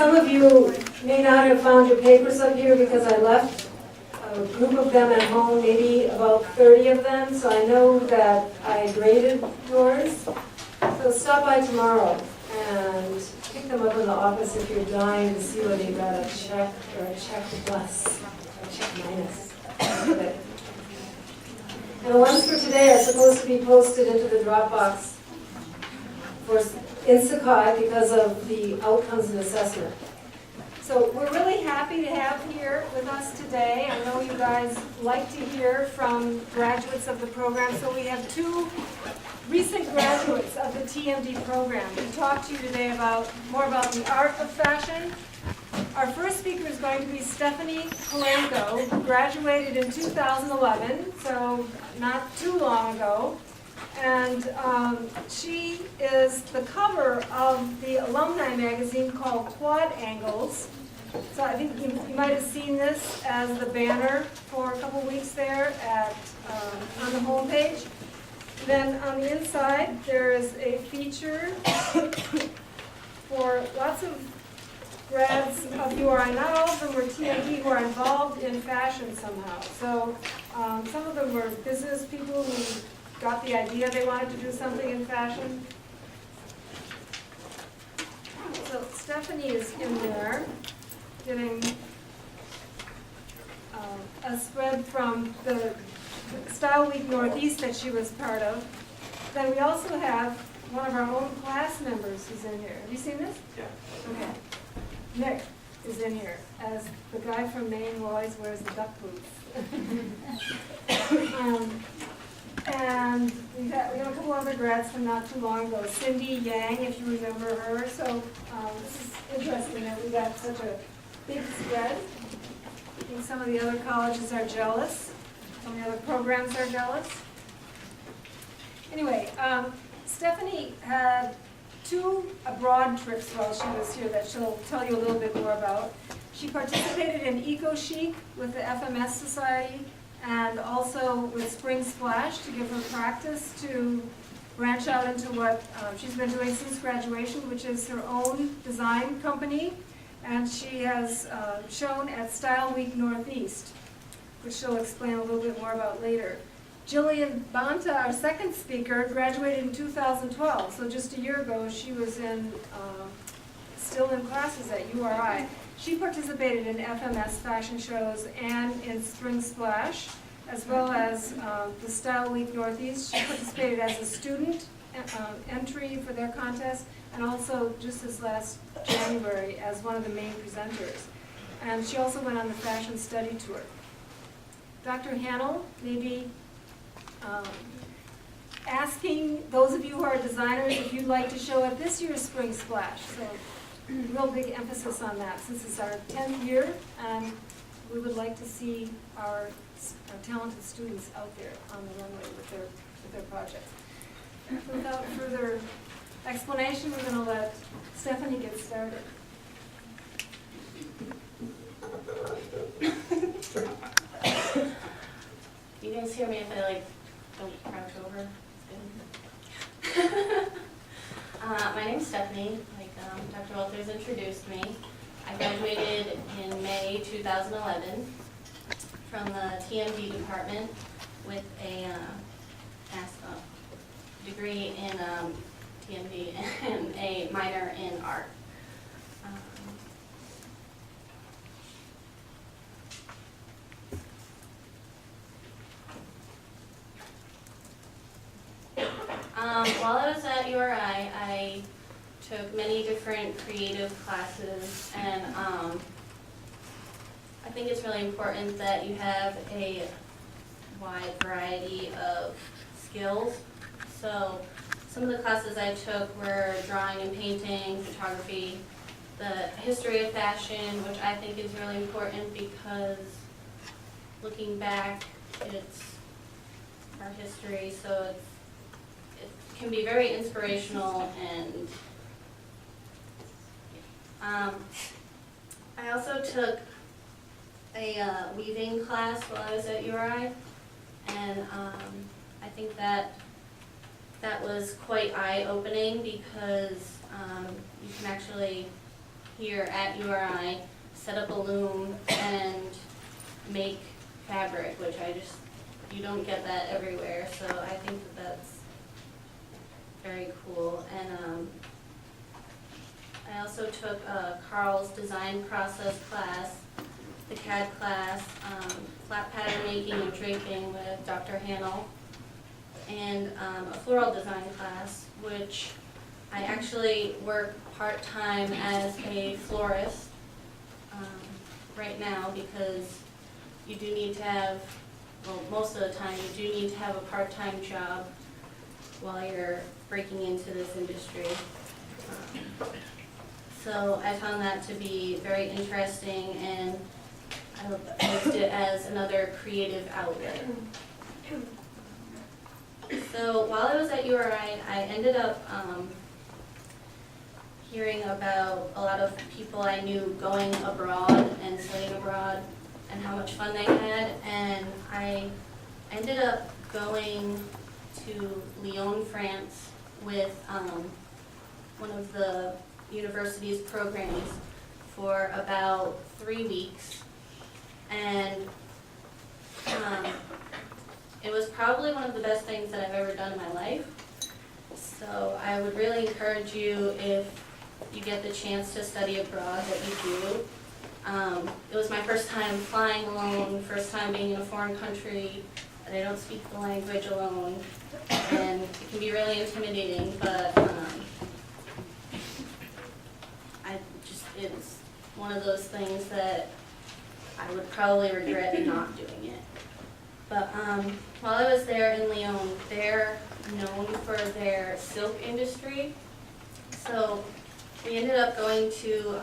some of you may not have found your papers up here because I left a group of them at home, maybe about 30 of them, so I know that I graded yours. So stop by tomorrow and pick them up in the office if you're dying to see whether you got a check or a check plus, or a check minus. And the ones for today are supposed to be posted into the Dropbox in Sakai because of the outcomes and assessment. So we're really happy to have here with us today. I know you guys like to hear from graduates of the program, so we have two recent graduates of the TMD program to talk to you today about more about the art of fashion. Our first speaker is going to be Stephanie Kalenko, who graduated in 2011, so not too long ago. And she is the cover of the alumni magazine called Quad Angles. So I think you might have seen this as the banner for a couple weeks there on the homepage. Then on the inside, there is a feature for lots of grads of URI. Not all of them were TMD who are involved in fashion somehow. So some of them were business people who got the idea they wanted to do something in fashion. So Stephanie is in there getting a spread from the Style Week Northeast that she was part of. Then we also have one of our own class members who's in here. Have you seen this? Yeah. Okay. Nick is in here as the guy from Maine who always wears the duck boots. And we got a couple other grads from not too long ago. Cindy Yang, if you remember her. So this is interesting that we got such a big spread. I think some of the other colleges are jealous. Some of the other programs are jealous. Anyway, Stephanie had two abroad trips while she was here that she'll tell you a little bit more about. She participated in Eco Chic with the FMS Society and also with Spring Splash to give her practice to branch out into what she's been doing since graduation, which is her own design company. And she has shown at Style Week Northeast, which she'll explain a little bit more about later. Jillian Banta, our second speaker, graduated in 2012. So just a year ago, she was still in classes at URI. She participated in FMS fashion shows and in Spring Splash, as well as the Style Week Northeast. She participated as a student entry for their contest, and also just this last January as one of the main presenters. And she also went on the fashion study tour. Dr. Hannell, maybe asking those of you who are designers if you'd like to show at this year's Spring Splash. So real big emphasis on that since it's our 10th year, and we would like to see our talented students out there on the runway with their projects. So without further explanation, we're going to let Stephanie get started. You guys hear me if I don't crouch over? It's good. My name's Stephanie. Dr. Walters introduced me. I graduated in May 2011 from the TMD department with a degree in TMD and a minor in art. While I was at URI, I took many different creative classes, and I think it's really important that you have a wide variety of skills. So some of the classes I took were drawing and painting, photography, the history of fashion, which I think is really important because looking back, it's our history, so it can be very inspirational. And I also took a weaving class while I was at URI, and I think that was quite eye-opening because you can actually here at URI set up a loom and make fabric, which you don't get that everywhere, so I think that that's very cool. And I also took Carl's design process class, the CAD class, flat pattern making and draping with Dr. Hannell, and a floral design class, which I actually work part-time as a florist right now, because you do need to have, well, most of the time, you do need to have a part-time job while you're breaking into this industry. So I found that to be very interesting, and I used it as another creative outlet. So while I was at URI, I ended up hearing about a lot of people I knew going abroad and studying abroad and how much fun they had, and I ended up going to Lyon, France with one of the university's programs for about 3 weeks, and it was probably one of the best things that I've ever done in my life. So I would really encourage you, if you get the chance to study abroad, that you do. It was my first time flying alone, first time being in a foreign country, and I don't speak the language alone, and it can be really intimidating, but it's one of those things that I would probably regret not doing it. But while I was there in Lyon, they're known for their silk industry. So we ended up going to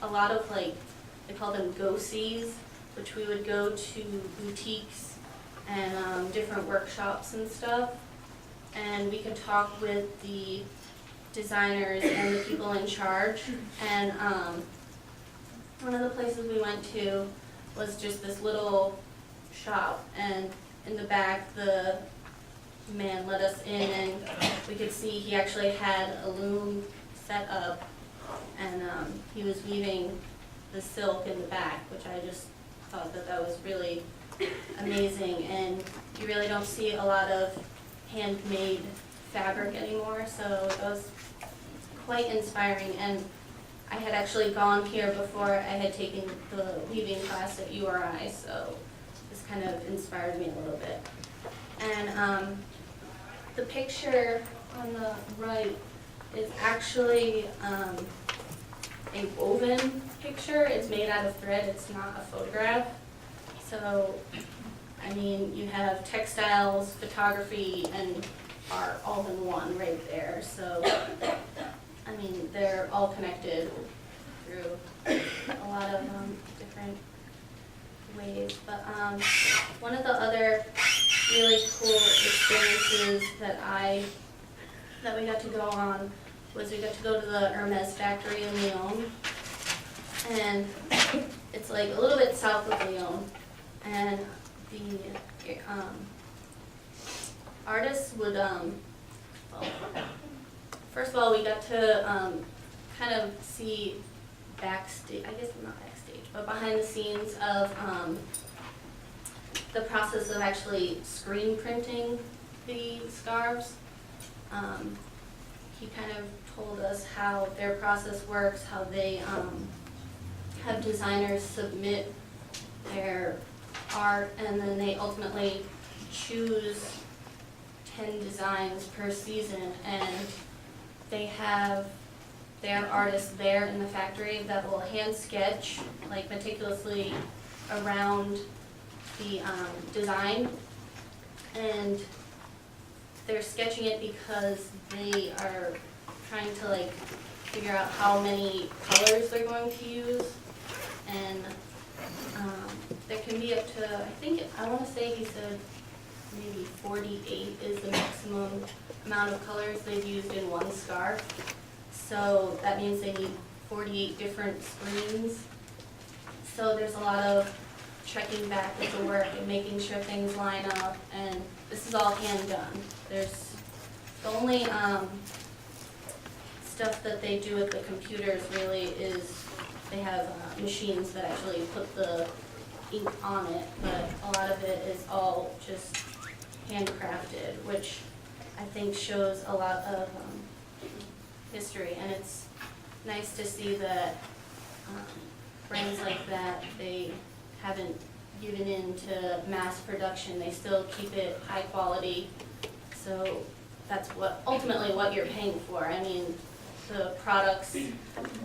a lot of, like, they call them go-sees, which we would go to boutiques and different workshops and stuff. And we could talk with the designers and the people in charge. And one of the places we went to was just this little shop, and in the back the man let us in, and we could see he actually had a loom set up, and he was weaving the silk in the back, which I just thought that that was really amazing. And you really don't see a lot of handmade fabric anymore, so it was quite inspiring. And I had actually gone here before I had taken the weaving class at URI, so this kind of inspired me a little bit. And the picture on the right is actually a woven picture. It's made out of thread, it's not a photograph. So, I mean, you have textiles, photography, and art all in one right there. So, I mean, they're all connected through a lot of different ways. But one of the other really cool experiences that we got to go on was we got to go to the Hermes factory in Lyon, and it's like a little bit south of Lyon, and the artists would well, first of all, we got to kind of see backstage, I guess not backstage, but behind the scenes of the process of actually screen printing the scarves. He kind of told us how their process works, how they have designers submit their art, and then they ultimately choose 10 designs per season, and they have their artists there in the factory that will hand sketch, like, meticulously around the design, and they're sketching it because they are trying to, like, figure out how many colors they're going to use, and there can be up to, I want to say he said maybe 48 is the maximum amount of colors they've used in one scarf. So that means they need 48 different screens. So there's a lot of checking back with the work and making sure things line up, and this is all hand done. There's the only stuff that they do with the computers really is, they have machines that actually put the ink on it, but a lot of it is all just handcrafted, which I think shows a lot of history, and it's nice to see that brands like that, they haven't given in to mass production, they still keep it high quality, so that's what, ultimately what you're paying for. I mean, the products,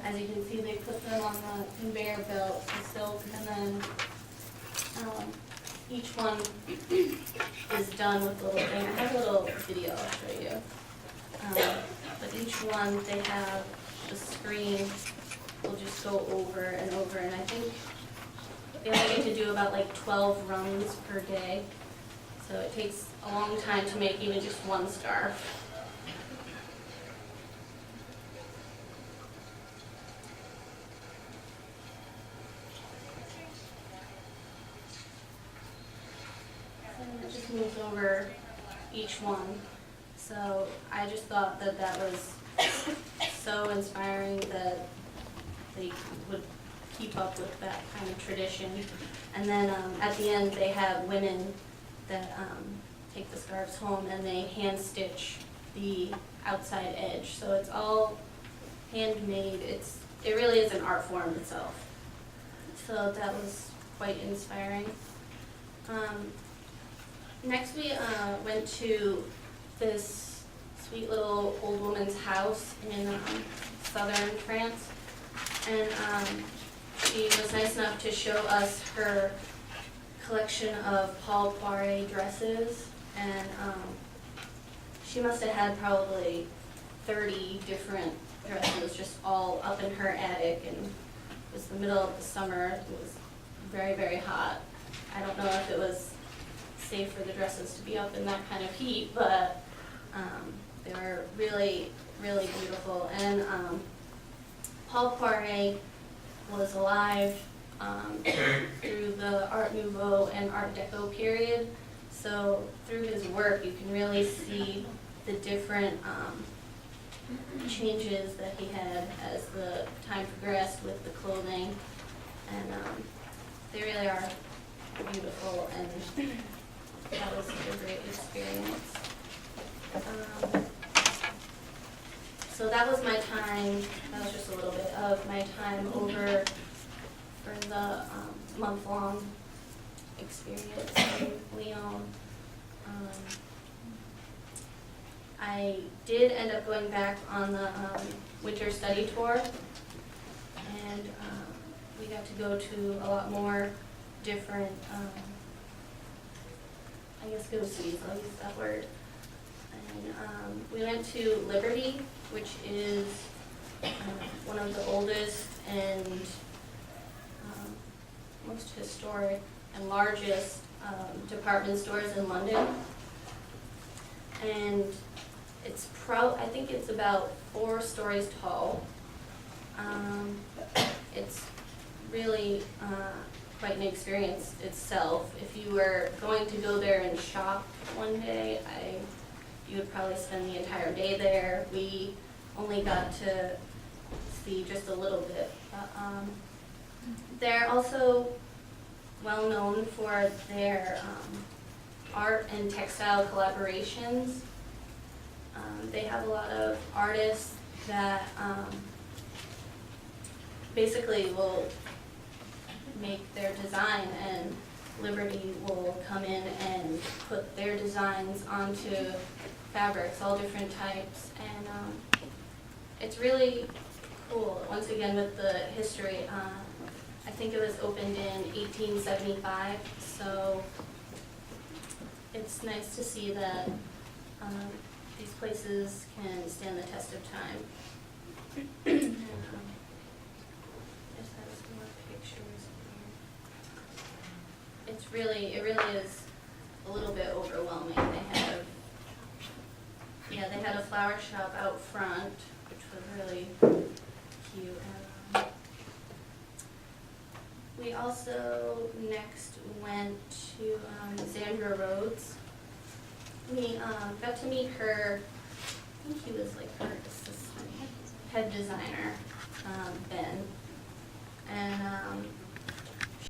as you can see, they put them on the conveyor belt, the silk, and then each one is done with a little thing. I have a little video I'll show you. But each one, they have the screen will just go over and over, and I think they only get to do about like 12 runs per day. So it takes a long time to make even just one scarf. And it just moves over each one. So I just thought that that was so inspiring that they would keep up with that kind of tradition. And then at the end, they have women that take the scarves home and they hand stitch the outside edge. So it's all handmade. It really is an art form itself. So that was quite inspiring. Next we went to this sweet little old woman's house in southern France, and she was nice enough to show us her collection of Paul Poiret dresses, and she must have had probably 30 different dresses just all up in her attic, and it was the middle of the summer. It was very, very hot. I don't know if it was safe for the dresses to be up in that kind of heat, but they were really, really beautiful. And Paul Poiret was alive through the Art Nouveau and Art Deco period. So through his work, you can really see the different changes that he had as the time progressed with the clothing. And they really are beautiful, and that was a great experience. So that was my time, that was just a little bit of my time over for the month-long experience in Lyon. I did end up going back on the winter study tour, and we got to go to a lot more different, I guess go-sees, I'll use that word. And we went to Liberty, which is one of the oldest and most historic and largest department stores in London. And it's I think it's about 4 stories tall. It's really quite an experience itself. If you were going to go there and shop one day, you would probably spend the entire day there. We only got to see just a little bit. But, they're also well known for their art and textile collaborations. They have a lot of artists that basically will make their design, and Liberty will come in and put their designs onto fabrics, all different types, and it's really cool. Once again, with the history, I think it was opened in 1875, so it's nice to see that these places can stand the test of time. And, just have some more pictures here. It really is a little bit overwhelming. They had a flower shop out front, which was really cute. We also next went to Zandra Rhodes. We got to meet her, I think he was like her assistant, head designer, Ben.